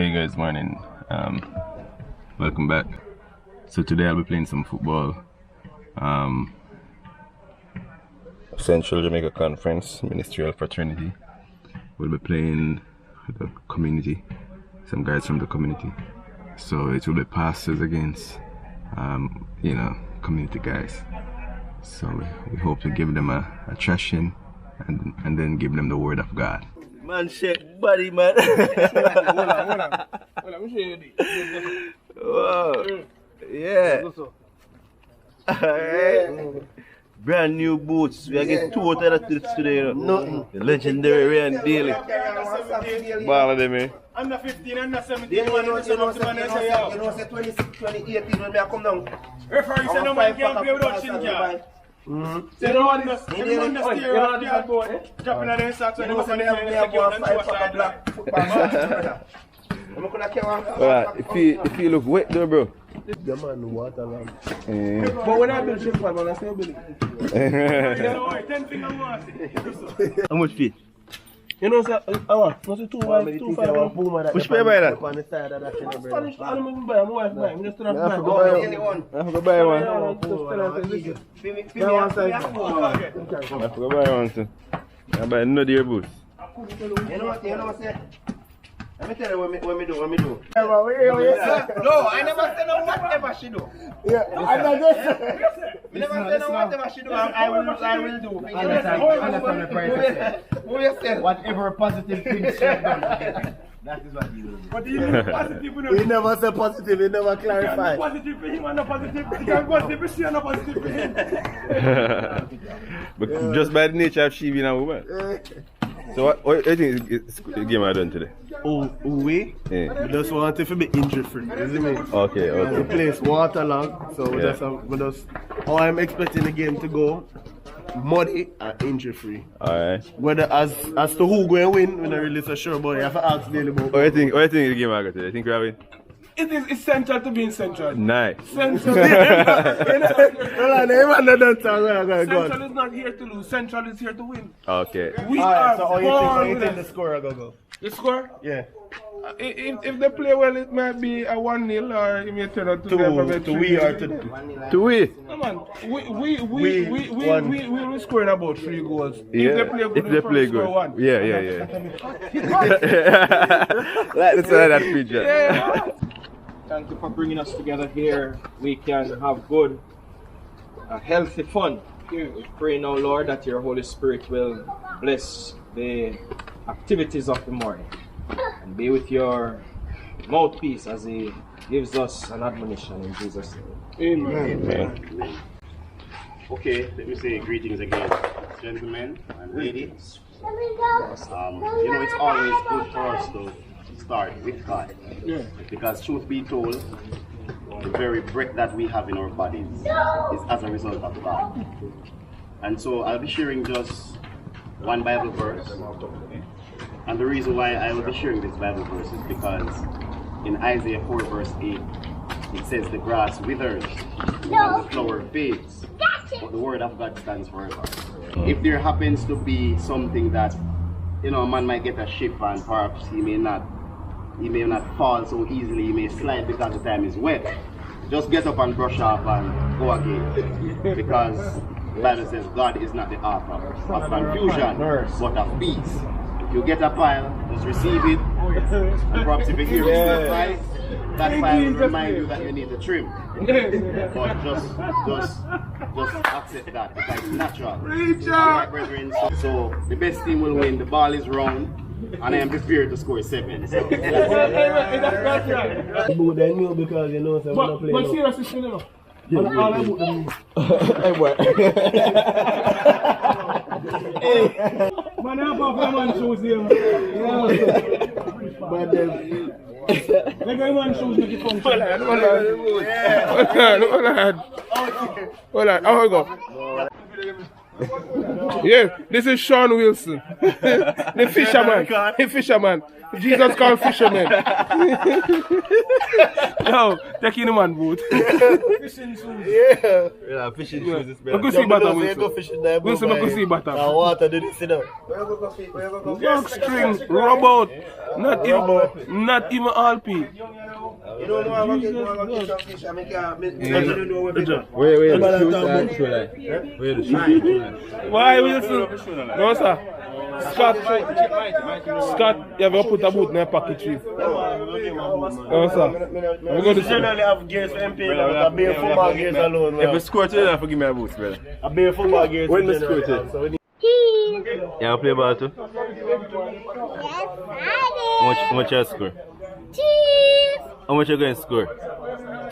Hey guys, morning. Welcome back. So today I'll be playing some football. Central Jamaica Conference, Ministerial Fraternity. We'll be playing with the community, some guys from the community. So it will be pastors against, community guys. So we hope to give them a thrashing and then give them the word of God. Man, shake body, man. Hold on. Let me show you this. Wow. Yeah. Alright. Brand new boots. We are getting 2 out of the today, you know. Nothing. The legendary Ryan Daly. Ball of them, eh? Under 15, under 17. You know, say 26, 2018 when I come down. Referee said no man can't play without Shinja. Say no one does steer off the board. Dropping on their socks and they must have a black football. Alright, if you look wet though, bro. The man water land. But when I build shit, man, I still build it. 10 finger more. How much feet? You know, sir, what's it 2 5? Which pair buy that? On the side of that Spanish, I don't even buy. My wife buy. I'm just trying to buy. I have to buy one. I have to buy one too. I buy no dear boots. You know what, say? Let me tell you what me do. No, I never said no whatever she do. Yeah, I know this. Me never said no whatever she do. I will do. Understand the price. Whatever positive things she have done. That is what he will do. But he is positive. He never said positive, he never clarified. Positive for him and not positive. He can positive for she and not positive for him. But just by the nature of she being a woman. So what do you think is the game I done today? We just want it to be injury free. You see me? Okay. The place waterlogged, so we just how I'm expecting the game to go muddy and injury free. Alright. Whether as to who going to win, we're not really so sure, but you have to ask Daily about. What do you think the game I got today? You think we're winning? It is essential to be in Central. Nice. Central. Central is not here to lose. Central is here to win. Okay. We are So how born you with think the it. score go? The score? Yeah. If they play well, it might be a 1-0 or it may turn out to To we or to them? To we? No man, we will score in about 3 goals. Yeah. If they play good, If they play good. score 1. Yeah. Like the side of that picture. Yeah. Thank you for bringing us together here. We can have good, healthy fun. We pray now, Lord, that your Holy Spirit will bless the activities of the morning and be with your mouthpiece as he gives us an admonition in Jesus' name. Amen. Okay, let me say greetings again, gentlemen and ladies. It's always good for us to start with God. Yeah. Because truth be told, the very breath that we have in our bodies is as a result of God. And so I'll be sharing just one Bible verse. And the reason why I will be sharing this Bible verse is because in Isaiah 4 verse 8, it says the grass withers and the flower fades, but the word of God stands forever. If there happens to be something that, a man might get a shift and perhaps he may not fall so easily, he may slide because the time is wet, just get up and brush off and go again. Because the Bible says God is not the author of confusion, but of peace. If you get a pile, just receive it, and perhaps if you hear it right, that pile will remind you that you need to trim. But just accept that because it's natural. Alright, brethren. So the best team will win. The ball is round, and I am prepared to score 7. So. That's right. But they knew because you know, so we're not playing. But seriously, still enough. All I put them Man, I'm off man shoes here. But them. Like a man shoes make it function. Hold on. How we go? Yeah, this is Shawn Wilson. The fisherman. The fisherman. Jesus called fisherman. Yo, take in the man boat. Fishing shoes. Yeah, fishing shoes is better. I could see bottom, Wilson. Wilson, I could see bottom. Water, did you see that? Long string, rub out. Not even all P. You don't know how to get some fish. I mean, Where Why, Wilson? No, sir. Scott, you have to put a boot in a package chief. No, sir. I'm going to see. Generally have gears for MP, but a bare football gears alone. if you score today, I forgive me a boots, brother. A bare football gears. When the score today? Yeah, I play ball too. How much you score? How much you going to score?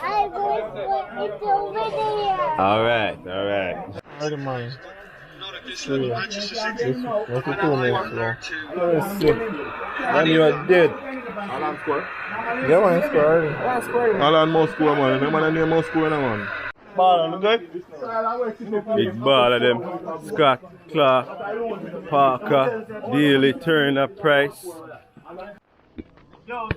I'm going to it's over there. Alright. Man, you are dead. Alan score? Yeah, man, score. Alan must score, man. No man name must score, no man. Ball on the good. Big ball of them. Scott, Clark, Parker, Daly, Turner, Price. No,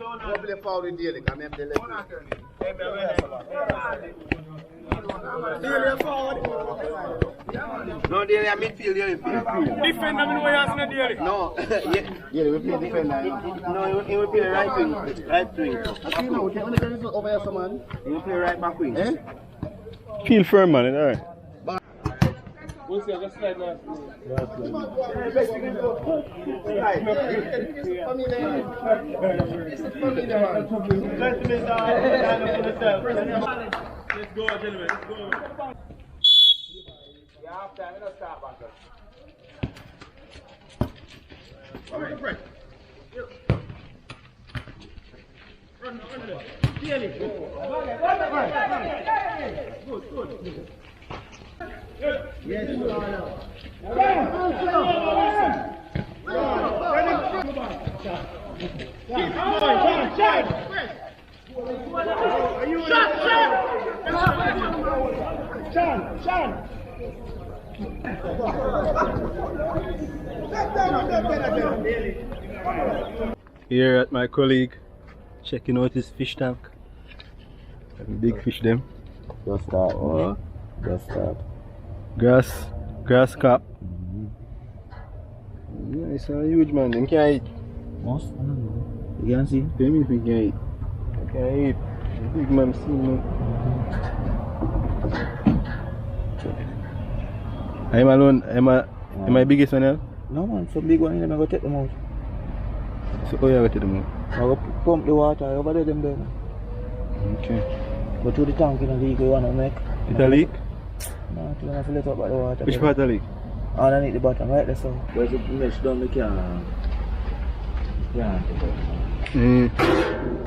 Daly, I'm midfield, Daly. Defend them in the way as in the No, yeah, we play defender. No, he will play right wing. Right wing. Okay, now, we can only get over here, man. He will play right back wing. Feel firm, man. Alright. We'll see, just slide now. Let's go, gentlemen. Let's go. Yeah, after I'm gonna start back up. Here at my colleague, checking out his fish tank. Big fish them. Just start. Oh. Just start. Grass carp. Yeah, it's a huge man. Them can't eat. Most? You can see? Them if we can't eat. They can't eat. Big man see me. I'm alone. Am I biggest one here? No man, some big one, I'm going to take them out. So, oh, you have to take them out. I'm going to pump the water over there, them there. Okay. Go to the tank in the leak we want to make. It's a leak? No, you have to let up by the water. Which part of the leak? Underneath the bottom, right there, so. Where's the mesh down the can? Yeah.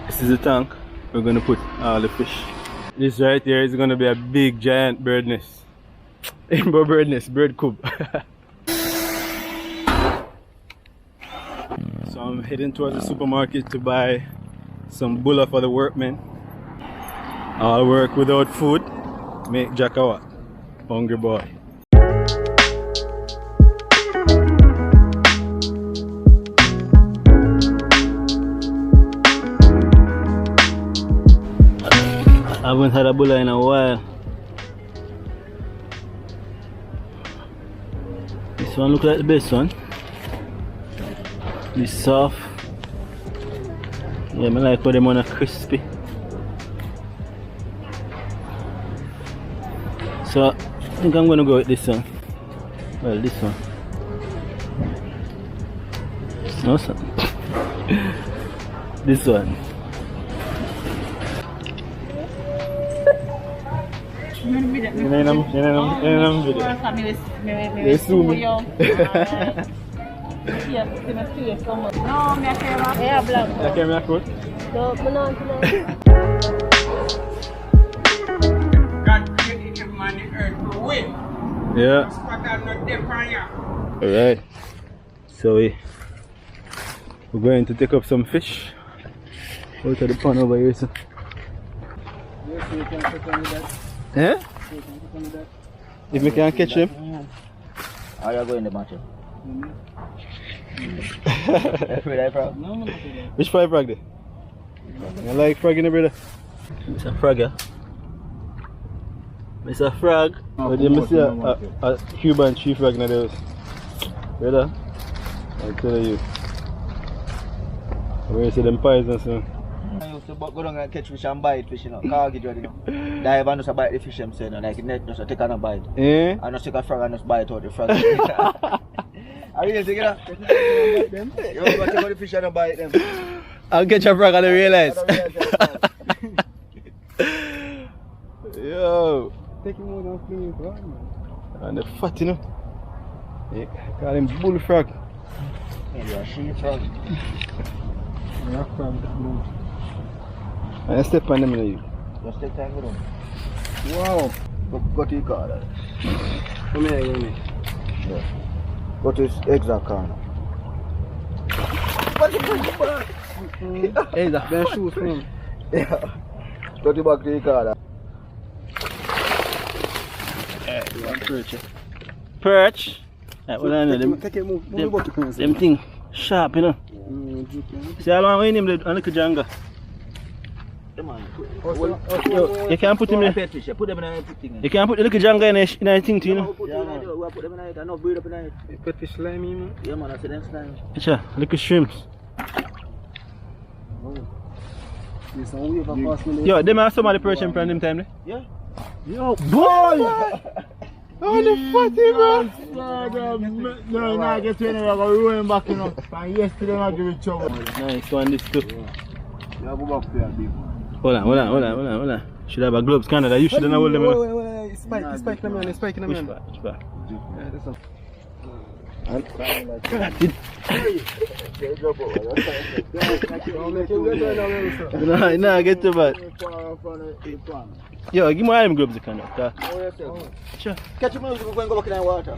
This is the tank. We're going to put all the fish. This right here is going to be a big giant bird nest. Rainbow bird nest, bird coop. So I'm heading towards the supermarket to buy some bulla for the workmen. All work without food make Jack a what? Hungry boy. I haven't had a bulla in a while. This one looks like the best one. It's soft. Yeah, I like how them one are crispy. So I think I'm gonna go with this one. Well, this one. No, sir. This one. Yeah. Alright. So we're going to take up some fish out of the pond over here. So. Yeah? If we can catch him. How you going to match it? Afraid I frog? No, no. Which five frog there? You like frog in the brother? It's a frog, yeah? It's a frog. But you see a Cuban chief frog in the house. Brother, I tell you. Where you see them poisons, man? I used to go down and catch fish and bite fish, you know. Can't get ready, you know. Dive and just bite the fish, I'm saying, like net just take on a bite. Eh? And just take a frog and just bite out the frog. Are you taking that? You want to take out the fish and bite them. I'll catch a frog and I realize. Yo. Take him out and clean frog, man. And the fat, you know. Yeah, call him bullfrog. Maybe a sheep frog. Yeah, frog that move. I step on them, you know. Just take time with them. Wow. Go to your car. Come here, come here. Yeah. Go to his exact corner. Hey, that's their shoes from him. Yeah. Go to back to your car. Perch. Perch? Well, I know them thing sharp, you know. See how long we name the little Janga? You can't put him in. Put them in a thing. You can't put the little Janga in a thing, too, you know. Yeah, man. We put them in it. I know breed up in it. Put the slimy, man. Yeah, man. I see them slime. Acha, little shrimps. Yo, them are some of the perch in prime them time, yeah. Yo, boy! Oh, the fatty, man! No, I get to anywhere, I'm going back, you know. And yesterday, I give it trouble. Nice one, this too. Yeah, go back there, baby. Hold on. Should have a gloves, Canada. You shouldn't hold them. Wait. Spike them, man. Which part? Yeah, this one. Nah, get to bad. Yo, give me one of them gloves, Canada. Sure. Catch him if you go back in the water.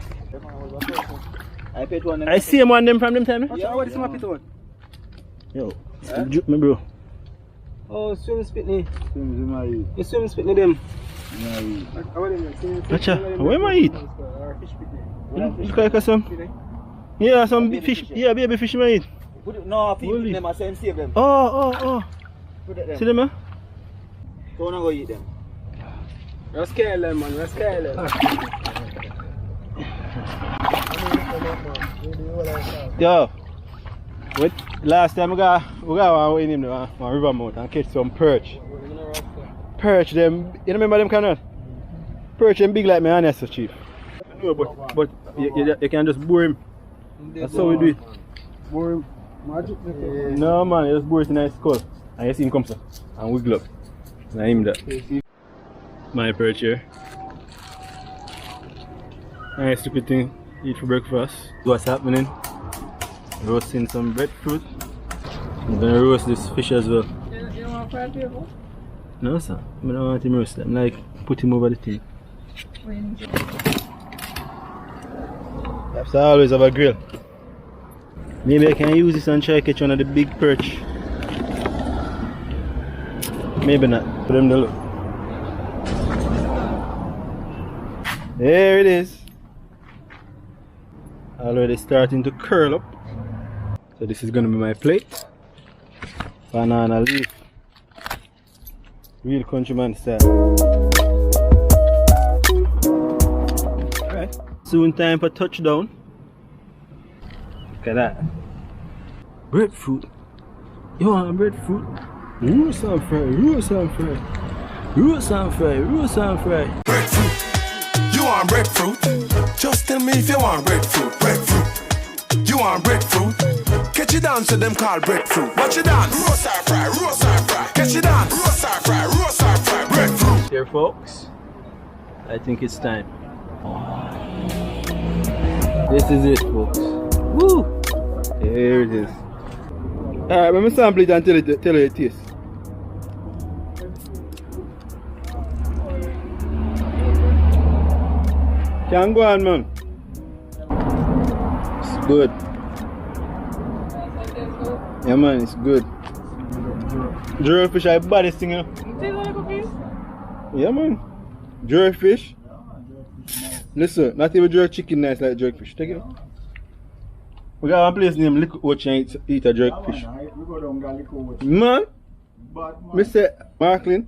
I paid one. I see him on them from them time. Yeah, what is my pit on? Yo, me bro. Oh, swim spitney. You swim spitney them. Acha, where am I eat? Look like some. Yeah, some big fish. Yeah, baby fish I eat. No, feed them and save them. Oh. See them, man? So now go eat them. Let's scale them, man. Let's scale them. Yo, wait, last time we got one in him on river mouth and catch some perch. Perch them, you remember them canal? Perch them big like my honest, so chief. No, but you can just bore him. That's how we do it. Bore him. Magic. No man, you just bore it in his skull. And you see him come so, and wiggle up. And I aim that. My perch here. Nice stupid thing. Eat for breakfast. What's happening? Roasting some breadfruit. I'm gonna roast this fish as well. You don't want to fry people? No sir, I don't want him roast. I'm like put him over the thing. So I always have a grill. Maybe I can use this and try to catch one of the big perch. Maybe not. Put them to look. There it is. Already starting to curl up. So this is gonna be my plate. Banana leaf. Real countryman style. Alright. Soon time for touchdown. Look at that. Breadfruit. You want breadfruit? Roast and fry, roast and fry. Roast and fry, roast and fry. Breadfruit. You want breadfruit? Just tell me if you want breadfruit. Breadfruit. You want breadfruit? Catch it down to them called breadfruit. Watch it dance. Roast and fry, roast and fry. Catch it down. Roast and fry, roast and fry. Breadfruit. Here folks, I think it's time. This is it folks. Woo! Here it is. Alright, let me sample it and tell you it tastes. Can go on, man. It's good. Yeah, man, it's good. Drill fish are the baddest thing, you know? Yeah, man. Drill fish. Listen, not even jerk chicken nice like jerk fish. Take it. We got one place named Liquor Ocean eat a jerk fish. We go down and Liquor Ocean. Man, But man, Mr. Marklin,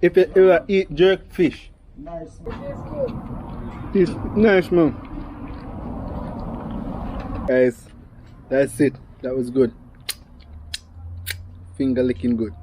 if you ever eat jerk fish, nice. it's nice, man. Guys, that's it. That was good. Finger licking good.